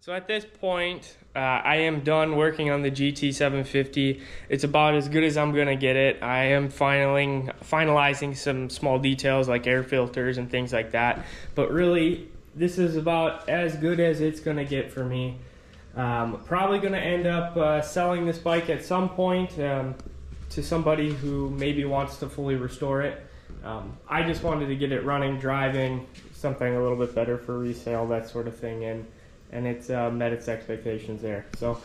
So at this point, I am done working on the GT750. It's about as good as I'm gonna get it. I am finalizing some small details like air filters and things like that. But really, this is about as good as it's gonna get for me. Probably gonna end up selling this bike at some point to somebody who maybe wants to fully restore it. I just wanted to get it running, driving, something a little bit better for resale, that sort of thing, and it's met its expectations there. So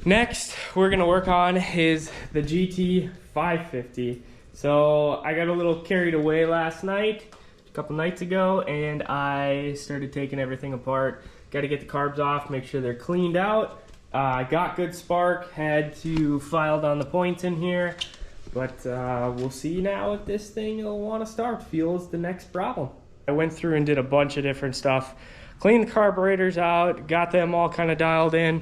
next we're gonna work on is the GT550. So I got a little carried away last night, a couple nights ago, and I started taking everything apart. Got to get the carbs off, make sure they're cleaned out. Got good spark, had to file down the points in here, but we'll see now if this thing will want to start. Fuel's the next problem. I went through and did a bunch of different stuff. Cleaned the carburetors out, got them all kind of dialed in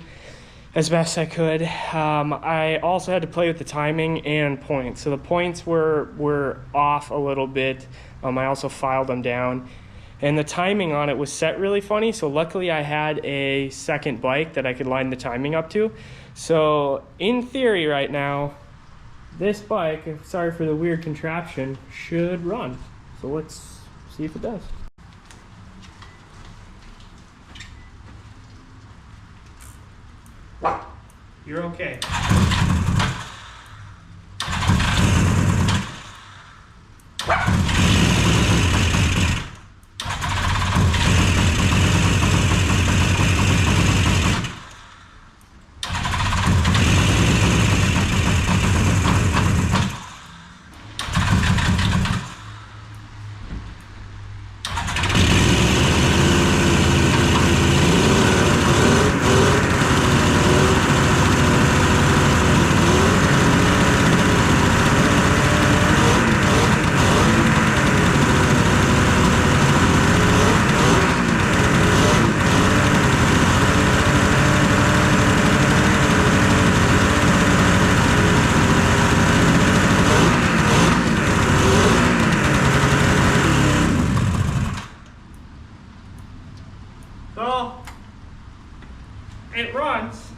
as best I could. I also had to play with the timing and points. So the points were off a little bit. I also filed them down. And the timing on it was set really funny, so luckily I had a second bike that I could line the timing up to. So in theory right now, this bike, sorry for the weird contraption, should run. So let's see if it does. You're okay. So it runs.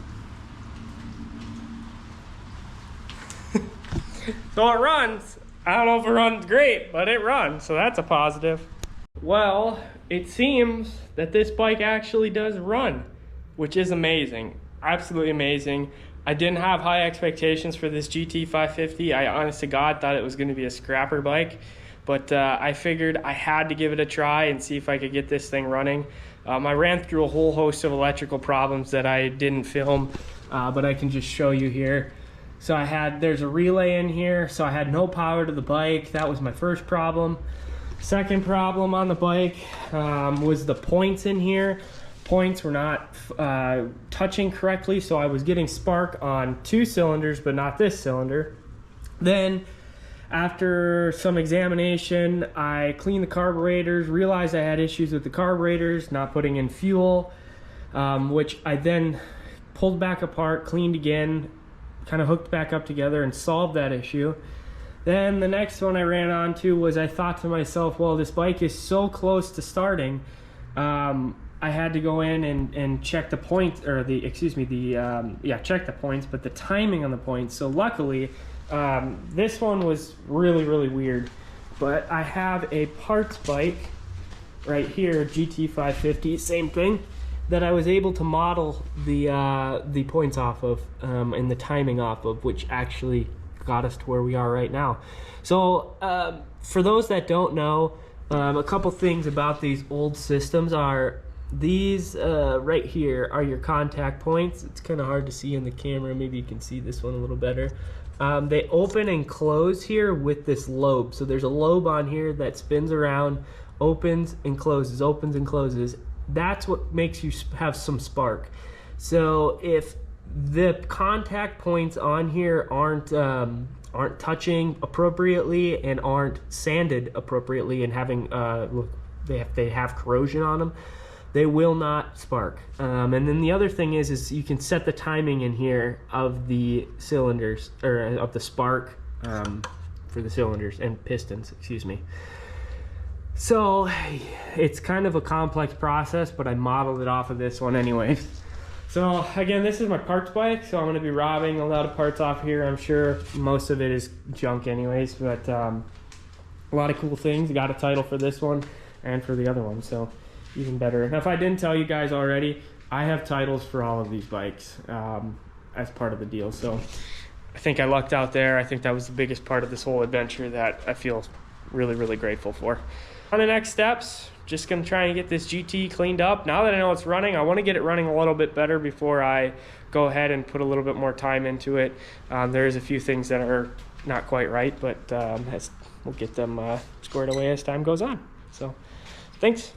So it runs. I don't know if it runs great, but it runs, so that's a positive. Well, it seems that this bike actually does run, which is amazing. Absolutely amazing. I didn't have high expectations for this GT550. I honest to God thought it was going to be a scrapper bike, but I figured I had to give it a try and see if I could get this thing running. I ran through a whole host of electrical problems that I didn't film, but I can just show you here. So there's a relay in here, so I had no power to the bike. That was my first problem. Second problem on the bike was the points in here. Points were not touching correctly, so I was getting spark on 2 cylinders, but not this cylinder. Then, after some examination, I cleaned the carburetors, realized I had issues with the carburetors, not putting in fuel, which I then pulled back apart, cleaned again, kind of hooked back up together and solved that issue. Then the next one I ran onto was I thought to myself, well, this bike is so close to starting, I had to go in and check the points, or check the points, but the timing on the points. So luckily, this one was really, really weird, but I have a parts bike right here, GT550, same thing, that I was able to model the points off of and the timing off of, which actually got us to where we are right now. So for those that don't know, a couple things about these old systems are these right here are your contact points. It's kind of hard to see in the camera. Maybe you can see this one a little better. They open and close here with this lobe. So there's a lobe on here that spins around, opens and closes, opens and closes. That's what makes you have some spark. So if the contact points on here aren't touching appropriately and aren't sanded appropriately and having they have corrosion on them, they will not spark. And then the other thing is you can set the timing in here of the cylinders, or of the spark for the cylinders and pistons, excuse me. So it's kind of a complex process, but I modeled it off of this one anyways. So again, this is my parts bike, so I'm going to be robbing a lot of parts off here. I'm sure most of it is junk anyways, but a lot of cool things. Got a title for this one and for the other one, so even better. Now, if I didn't tell you guys already, I have titles for all of these bikes as part of the deal. So I think I lucked out there. I think that was the biggest part of this whole adventure that I feel really, really grateful for. On the next steps, just gonna try and get this GT cleaned up. Now that I know it's running, I wanna get it running a little bit better before I go ahead and put a little bit more time into it. There's a few things that are not quite right, but we'll get them squared away as time goes on. So, thanks.